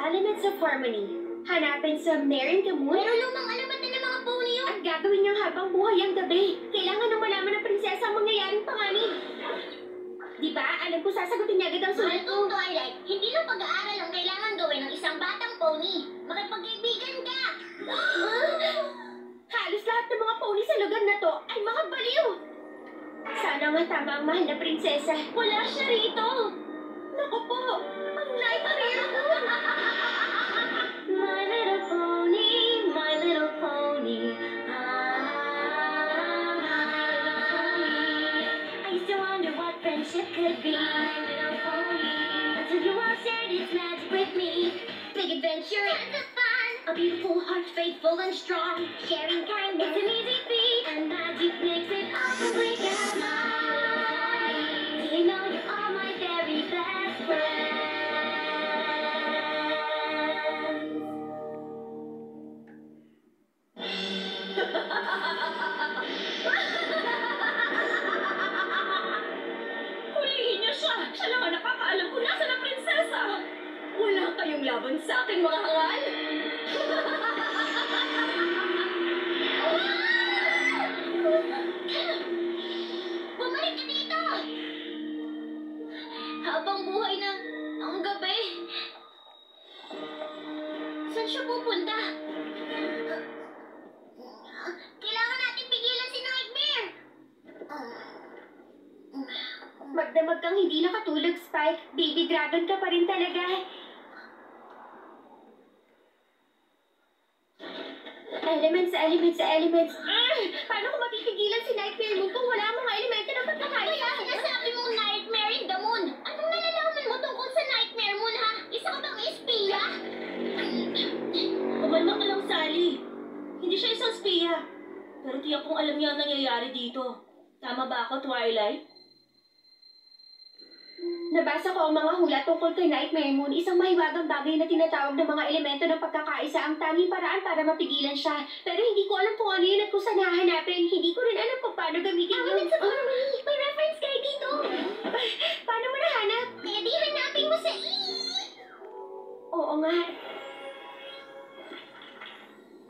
Elements of Harmony. Hanapin sa Marin Kamun. Pero lumang alamat na ng mga pony yun. At gagawin niyang habang buhay ang gabi. Kailangan nang malaman ng prinsesa ang mangyayaring panganib. Diba? Alam ko sasagutin niya agad ang sulat ko. Twilight, hindi lang pag-aaral ang kailangan gawin ng isang batang pony. Makipagkaibigan ka! Halos lahat ng mga pony sa lugar na to ay mga baliw. Sana nga tama ang mahal na prinsesa. Wala siya rito. Naku po, ang nightmare ko. My little pony, my little pony. I used to wonder what friendship could be. My little pony. Until you all shared its magic with me. Big adventure, tons of fun. A beautiful heart, faithful and strong. Sharing kindness, it's an easy feat. And magic makes it all complete. Do you know you're all my very best friends? Hulihin niyo siya! Siya lang ang nakakaalam kung nasaan ang prinsesa! Wala kayong laban sa aking mga hangal! Bumalik ka dito! Habang buhay na ang gabi. Saan siya pupunta? Kailangan natin pigilan si Nightmare! Magdamag kang hindi nakatulog, Spike. Baby dragon ka pa rin talaga. Elements, elements, elements. Paano ko mapipigilan si Nightmare Moon kung wala ang mga elemento ng pagkakaisa? Kaya sinasabi mong Nightmare in the Moon. Anong nalalaman mo tungkol sa Nightmare Moon, ha? Isa ka bang espiya? Kumalma ka lang, Sally. Hindi siya isang spiya. Pero tiyak kong alam niya ang nangyayari dito. Tama ba ako, Twilight? Nabasa ko ang mga hula tungkol kay Nightmare Moon, isang mahiwagang bagay na tinatawag ng mga elemento ng pagkakaisa ang tanging paraan para mapigilan siya. Pero hindi ko alam kung ano yun at kung saan hahanapin. Hindi ko rin alam kung paano gamitin yun. Elements of Harmony! May reference kayo dito! Paano mo nahanap? Kaya di hanapin mo sa Oo nga.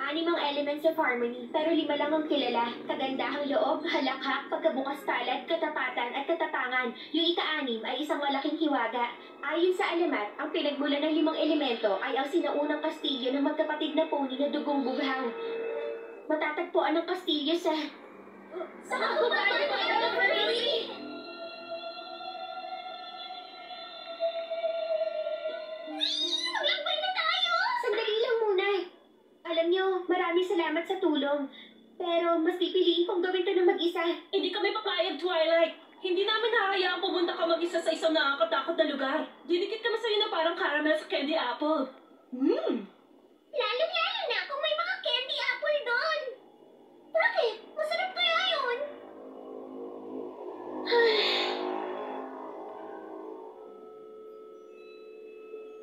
6 ang elements of harmony, pero 5 lang ang kilala. Kagandahang loob, halakhak, pagkabukas palad, katapatan at katapangan. Yung ika-6 ay isang malaking hiwaga. Ayon sa alamat, ang pinagmula ng 5 elemento ay ang sinaunang kastilyo ng magkapatid na pony na dugong bughang. Matatagpuan ang kastilyo sa... Sa kabubayan ng Harmony! Maglakbay na tayo! Sandali lang muna. Alam nyo, maraming salamat sa tulong. Pero mas pipiliin kong gawin to ng mag-isa. Hindi kami papayag, Twilight. Hindi namin hahayaan pumunta ka mag-isa sa isang nakakatakot na lugar. Didikit kami sa'yo na parang caramel sa candy apple. Lalong-lalo na kung may mga candy apple doon. Bakit? Masarap kaya yun?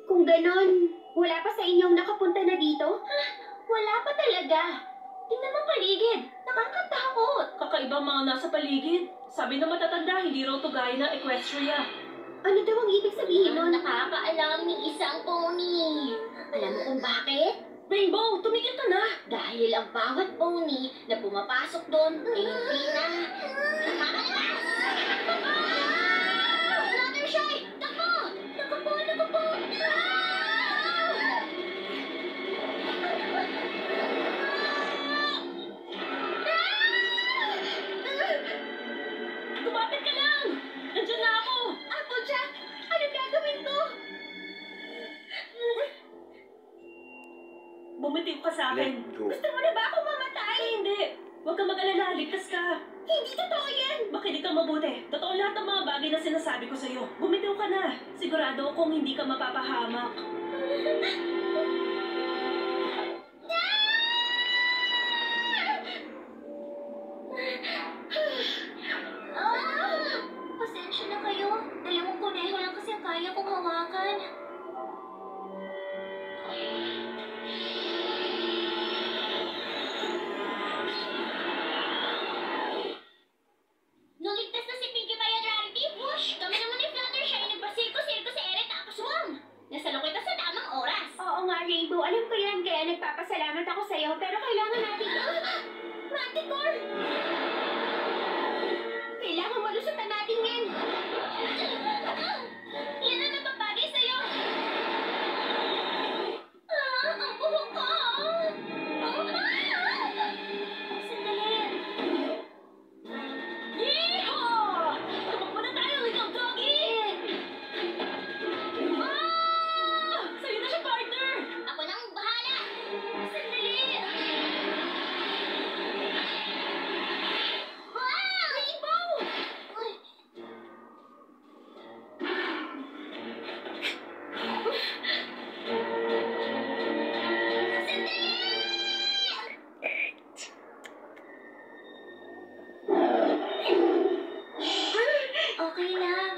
Kung ganon, wala pa sa inyong nakapunta na dito? Wala pa talaga. Tingnan mo paligid. Nakakatakot. Kakaibang mga nasa paligid. Sabi ng matatanda, hindi raw to gaya ng Equestria. Ano daw ang ibig sabihin nun? Nakakaalam ni isang pony. Alam mo kung bakit? Rainbow, tumigil ka na. Dahil ang bawat pony na pumapasok doon ay hindi na makakalas! Fluttershy! Takbo! Takbo! Takbo! Lumapit ka lang. Nandiyan na ako. Applejack, anong gagawin ko? Bumitiw ka sa akin. Let go. Gusto mo na ba akong mamatay? Ay, hindi. Huwag kang mag-alala. Ligtas ka. Hindi totoo yan! Makinig kang mabuti. Totoo lahat ng mga bagay na sinasabi ko sa'yo. Bumitiw ka na. Sigurado akong hindi ka mapapahamak. Pasensya na kayo. Dalawang kuneho lang kasi ang kaya kong hawakan. Nung ligtas na si Pinkie Pie at Rarity, whoosh! Kami naman ni Fluttershy nagpasirko-sirko si Eret tapos swam! Nasalok kita sa tamang oras. Oo Rainbow. Alam ko yan, kaya nagpapasalamat ako sa'yo. Pero kailangan natin... Manticore! Kailangan malusutan natin yan. Yan ang napapagay sa'yo! Ang buhok ko! Sandali! Yeehaw! Tumakbo na tayo, little doggy! Sa'yo na siya, partner! Ako nang bahala! Sandali! Rainbow! Uy. Okay lang.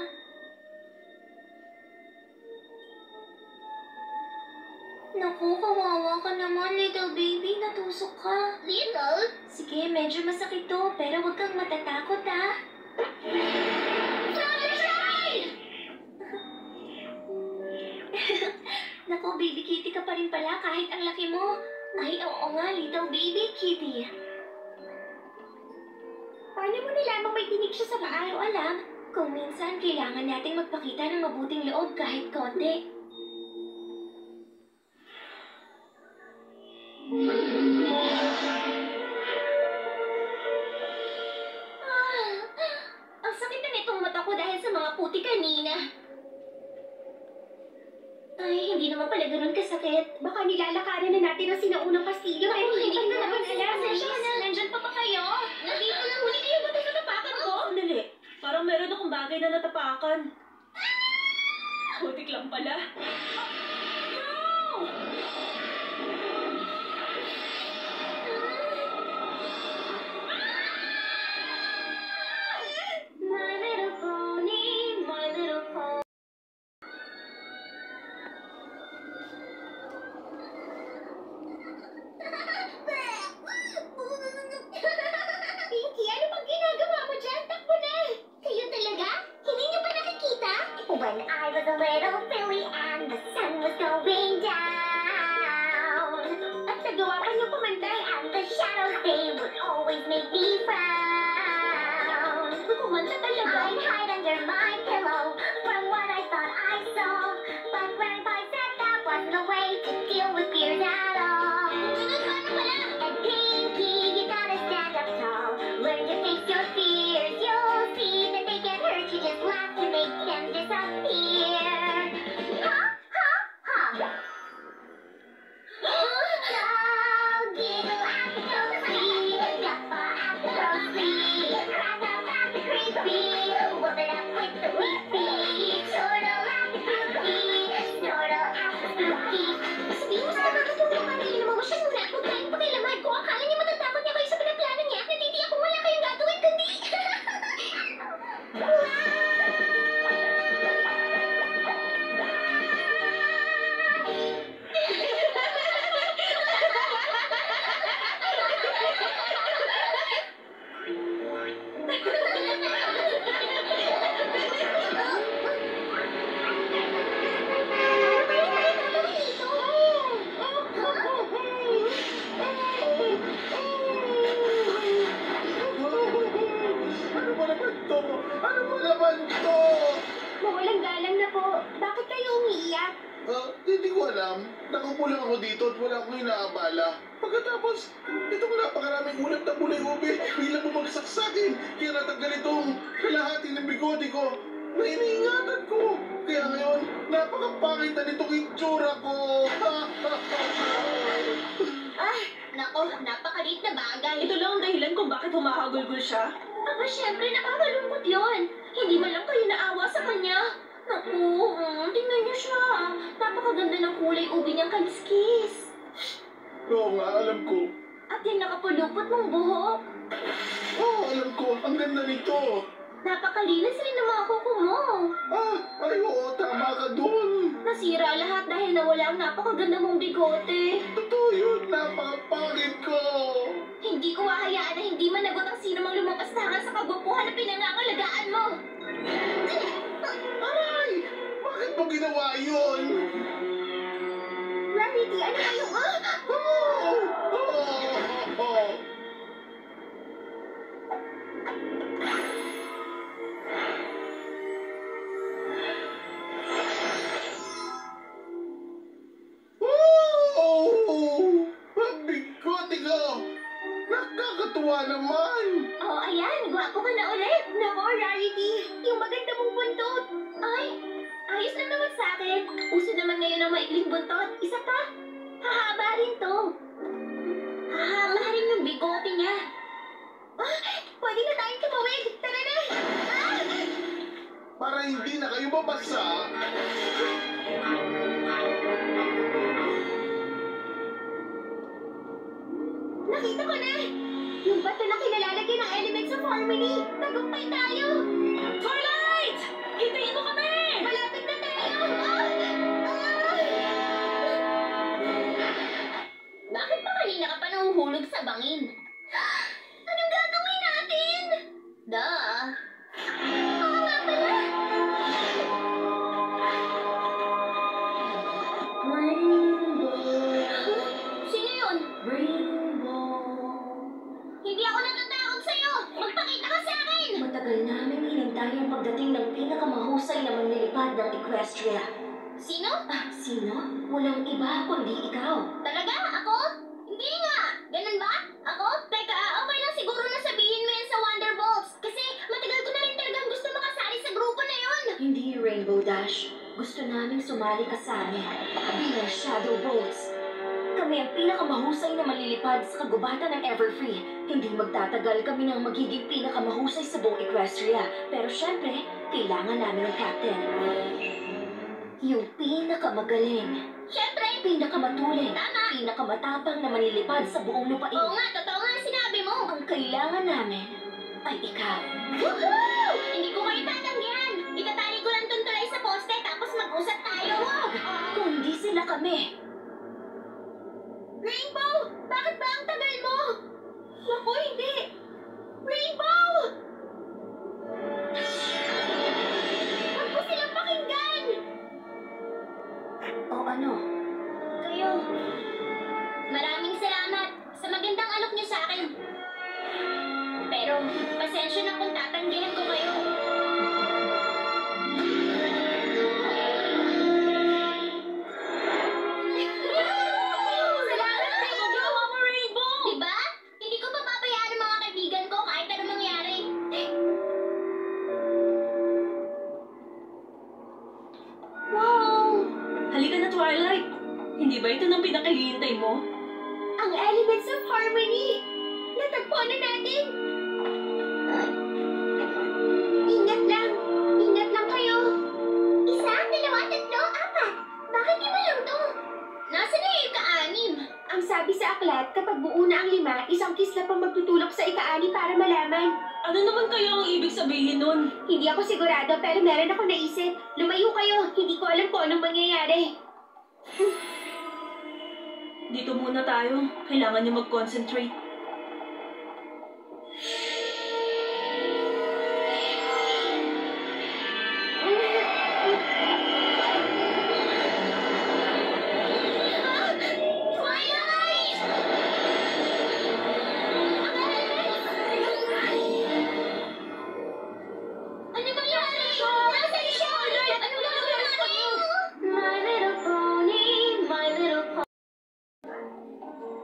Naku, kawawa ka naman, little baby. Natusok ka. Little? Sige, medyo masakit to, pero huwag kang matatakot, ha? Fluttershy! Naku, baby kitty ka pa rin pala kahit ang laki mo. Ay, oo nga, little baby kitty. Paano mo nilamang may tinig siya sa paa? Ayaw alam, kung minsan kailangan nating magpakita ng mabuting loob kahit konti. Ang sakit na nitong mata ko dahil sa mga puti kanina. Ay, hindi naman pala ganun kasakit. Baka nilalakaran na natin ang sinaunang kastilyo. Ay, Pero hindi ko pa naman naman alam. alam. Nandyan pa ba kayo? Nandito lang, huli kayo ba ito sa tapakan ko? Sandali. Parang meron akong bagay na natapakan. Putik lang pala. No! My little pony, my little pony. Pinky, ano bang ginagawa mo dyan? Takbo na! Kayo talaga? Hindi niyo pa nakikita? When I was a little filly and the sun was going down. At nagawa pa niyo kumanta. And the shadows, they would always make me frown. Kumanta talaga. I'd hide under my pillow from what I thought I saw. But Grandpa said that wasn't the way to deal with fears at all. And Pinky, you gotta stand up tall. Learn to face your fears. You'll see that they can't hurt you. Just laugh to make them disappear. Ha, ha, ha. Dog, giggle at the ghostly. Guffaw at the ghostly. Crack up at the creepy. Whoop it up with the weepy. Chortle at the goofy. Snortle at the spooky. Sabihin mo sa nakakatulong ka rin. Mamasya muna at huwag tayong pakilaman. Kung akala niya matatakot niya kayo sa pinaplano niya, natitiyak kung wala kayong gagawin kundi. Ano ba naman to? Ano ba naman to? Mawalang galang na po. Bakit kayo umiiyak? Hindi ko alam. Nakupo lang ako dito at wala akong inaabala. Pagkatapos, itong napakaraming ulam na bulay ube bilang bumagsak sa akin. Kaya natanggal itong kalahati ng bigote ko na iniingatan ko. Kaya ngayon, napakapangit na nitong itsura ko. Nako, napakaliit na bagay. Ito lang ang dahilan kung bakit humahagulgol siya. Aba, syempre, nakakalungkot yun. Hindi man lang kayo naawa sa kanya. Naku, tingnan niyo siya. Napakaganda ng kulay ubi niyang kaliskis. Oo nga, alam ko. At yung nakapulupot mong buhok. Oo, alam ko. Ang ganda nito. Napakalinis rin ng mga kuko mo. Ay oo, tama ka dun. Nasira lahat dahil nawala ang napakaganda mong bigote. Totoo yun, napakapangit ko. Hindi ko hahayaan na hindi managot ang sino mang lumapastangan sa kagwapuhan na pinangangalagaan mo. Aray! Bakit mo ginawa yun? Rarity, Ano kayo, ha? Bigot ikaw! Nakakatuwa naman! Oh, ayan. Gwapo ka na ulit. Nako, Rarity. Yung maganda mong buntot. Ay, ayos lang naman sa akin. Uso naman ngayon ang maikling buntot. Isa pa. Hahaba rin to. Hahaba rin yung bigote niya. Ah, pwede na tayong tumawid. Tara na. Ah! Para hindi na kayo mabasa, Nakita ko na. Yung bato na kinalalagyan ng elements of harmony. Tagumpay tayo. Twilight! Hintayin mo kami! Malapit na tayo. Ah! Bakit pa kanina ka pa nahuhulog sa bangin? Anong gagawin natin? Duh. Oo nga pala. Sino yun? Rainbow. Hindi ako natatakot sa'yo! Magpakita ka sa akin! Matagal namin hinintay ang pagdating ng pinakamahusay na manlilipad ng Equestria. Sino? Sino? Walang iba kundi ikaw. Talaga? Ako? Hindi nga! Ganun ba? Ako? Teka, okay lang siguro na sabihin mo yan sa Wonderbolts. Kasi matagal ko na rin talagang gusto makasali sa grupo na yun. Hindi, Rainbow Dash. Gusto naming sumali ka sa amin bilang Shadow Bolts. Kami ang pinakamahusay na malilipad sa kagubatan ng Everfree. Hindi magtatagal kami nang magiging pinakamahusay sa buong Equestria. Pero syempre, kailangan namin ng captain. Yung pinakamagaling, Siyempre! pinakamatulin, Tama! pinakamatapang na manlilipad sa buong lupain. Oo nga, totoo nga ang sinabi mo. Ang kailangan namin ay ikaw. Woohoo! Hindi ko kayo tatanggihan. Itatali ko lang tong tulay sa poste tapos mag-usap tayo. Wag! Kundi sila kami. Rainbow! Bakit ba ang tagal mo? Naku, hindi! Rainbow! Huwag ko silang pakinggan! O ano? Kayo. Maraming salamat sa magandang alok niyo sa akin. Pero pasensya na kung tatanggihan ko kayo. Salamat, Rainbow! Magawa mo, Rainbow! Diba? Hindi ko papabayaan ang mga kaibigan ko kahit anong mangyari. Wow! Halika na, Twilight. Hindi ba ito nang pinakahihintay mo? Ang elements of harmony! Natagpuan na natin! Ingat lang! Ingat lang kayo! Isa, dalawa, tatlo, apat. Bakit lima lang to? Nasaan na yung ika-anim? Ang sabi sa aklat, kapag buo na ang 5, isang kiss na pang magtutulok sa ika-6 para malaman. Ano naman kaya ang ibig sabihin nun? Hindi ako sigurado pero meron ako naisip. Lumayo kayo, hindi ko alam kung anong mangyayari. Dito muna tayo. Kailangan niyo mag-concentrate. Ano nangyari? Nasaan siya? Ano gagawin natin? My little pony, my little pony.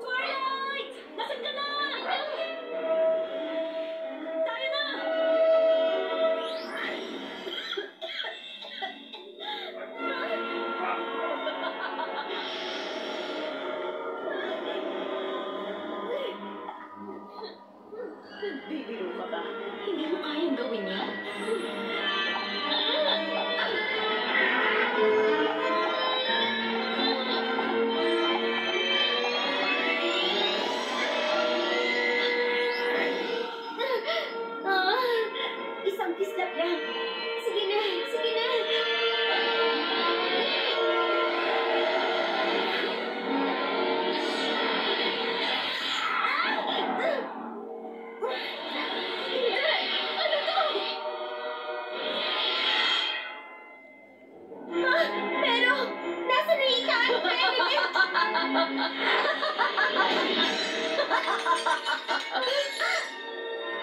Twilight! Nasaan ka na?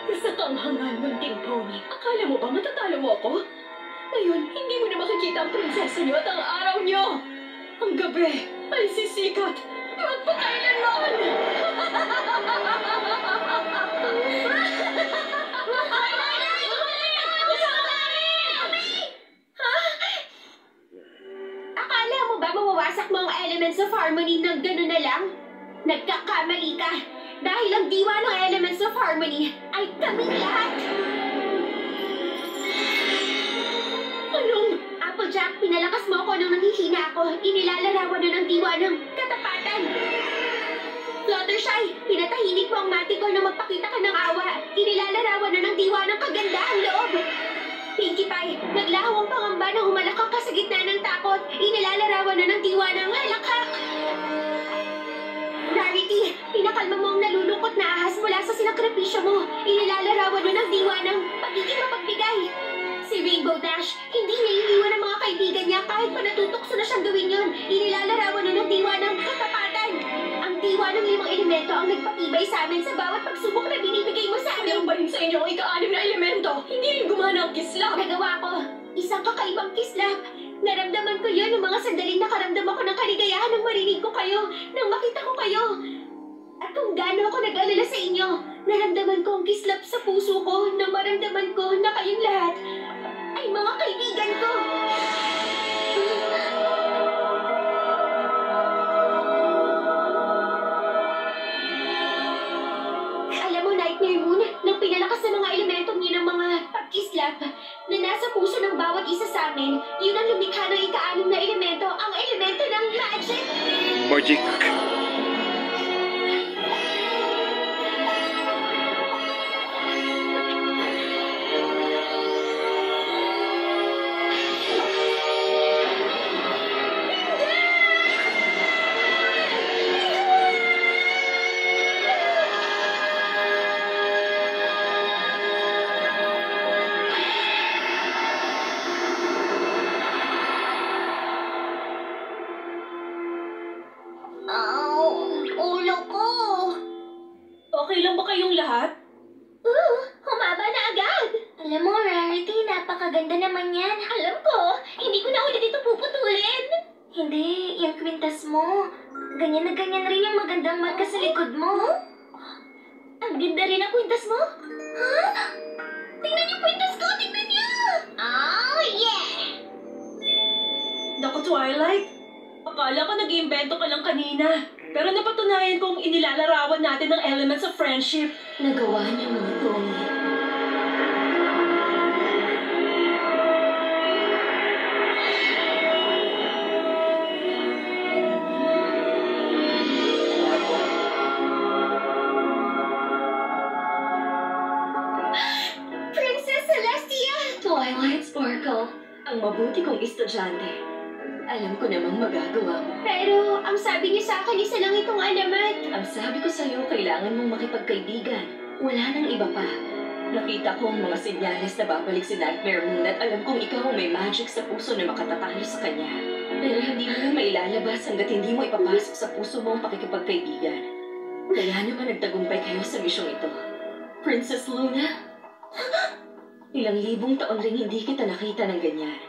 Isa kang hangal ng Ding Pony. Akala mo ba matatalo mo ako? Ngayon, hindi mo na makikita ang prinsesa niyo at ang araw niyo. Ang gabi ay sisikat. Magpakailanman! Akala mo ba mawawasak mo ang elements of harmony ng gano'n na lang? Nagkakamali ka! Dahil ang diwa ng elements of harmony ay kaming lahat! Anong? Applejack, pinalakas mo ako nung nanghihina ako. Inilalarawan na ng diwa ng katapatan. Fluttershy, pinatahimik mo ang Manticore na magpakita ka ng awa. Inilalarawan na ng diwa ng kagandahang loob. Pinkie Pie, naglaho ang pangamba na humalakak ka sa gitna ng takot. Inilalarawan na ng diwa ng halakhak. Rarity, pinakalma mo ang nalulungkot na ahas mula sa sinakripisyo mo. Inilalarawan na ng diwa ng pagiging mapagbigay. Si Rainbow Dash, hindi niya iniwan ang mga kaibigan niya kahit pa natutokso na siyang gawin yun. Inilalarawan na ng diwa ng katapatan. Ang diwa ng 5 elemento ang nagpatibay sa amin sa bawat pagsubok na binibigay mo sa amin. Meron ba rin sa inyo ang ika-6 na elemento? Hindi rin gumana ang kislap. Nagawa ko. Isang kakaibang kislap. Naramdaman ko yun ng mga sandaling nakaramdam ako ng kaligayahan nang marinig ko kayo, nang makita ko kayo. At kung gaano ako nag-alala sa inyo, naramdaman ko ang kislap sa puso ko nang maramdaman ko na kayong lahat ay mga kaibigan ko. Alam mo, Nightmare Moon, nang pinalakas ng mga elementong yun ng mga pagkislap na nasa puso ng bawat isa sa amin, yun ang lumikha ng ika-6 na elemento, ang elemento ng magic. Magic. Ulo ko. Okay lang ba kayong lahat? Humaba na agad. Alam mo, Rarity, napakaganda naman yan. Alam ko, hindi ko na ulit ito puputulin. Hindi, yung kwintas mo. Ganyan na ganyan rin yung magandang marka sa likod mo. Ang ganda rin ang kwintas mo. Ha? Tingnan yung kwintas ko, tingnan niyo. Oh, yeah. Naku, Twilight. Akala ko nag-iimbento ka lang kanina. Pero napatunayan kong inilalarawan natin ng elements of friendship. Nagawa niyo, mga Tony. Princess Celestia. Twilight Sparkle, ang mabuti kong estudyante. Alam ko namang magagawa mo. Pero, ang sabi niyo sa akin, isa lang itong alamat. Ang sabi ko sa'yo, kailangan mong makipagkaibigan. Wala nang iba pa. Nakita ko ang mga senyales na babalik si Nightmare Moon at alam kong ikaw ang may magic sa puso na makatatalo sa kanya. Pero hindi mo na mailalabas hanggat hindi mo ipapasok sa puso mo ang pakikipagkaibigan. Kaya naman nagtagumpay kayo sa misyong ito. Princess Luna, ilang libong taon ring hindi kita nakita ng ganyan.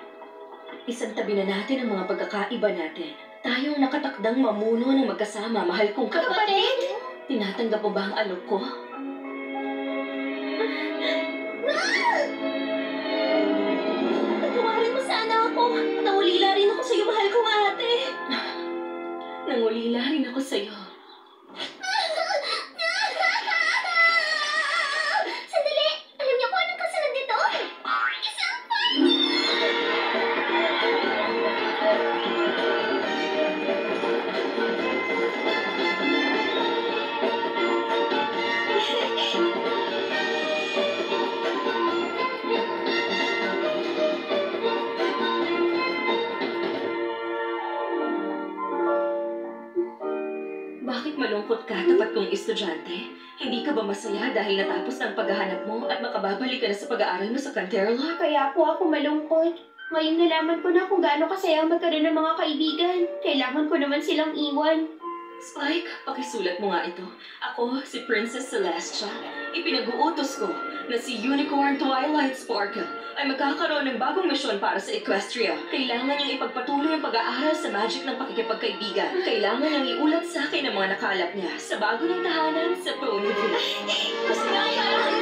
Isang tabi na natin ang mga pagkakaiba natin. Tayong nakatakdang mamuno ng magkasama, mahal kong kapatid. Tinatanggap mo ba ang alok ko? Patawarin mo sana ako. Nangulila rin ako sa iyo, mahal kong ate. Nangulila rin ako sa'yo. Sandali! Alam niyo kung anong kasunod nito? Isang party! Bakit malungkot ka, tapat kong estudyante? Hindi ka ba masaya dahil natapos ang paghahanap mo at makababalik ka na sa pag-aaral mo sa Canterlot? Kaya po ako malungkot. Ngayon nalaman ko na kung gaano kasaya magkaroon ng mga kaibigan. Kailangan ko naman silang iwan. Spike, pakisulat mo nga ito. Ako, si Princess Celestia. Ipinag-uutos ko na si Unicorn Twilight Sparkle ay magkakaroon ng bagong misyon para sa Equestria. Kailangan niyang ipagpatuloy ang pag-aaral sa magic ng pakikipagkaibigan. Kailangan niyang iulat sa akin ang mga nakalap niya sa bago niyang tahanan sa Ponyville. Gusto niyo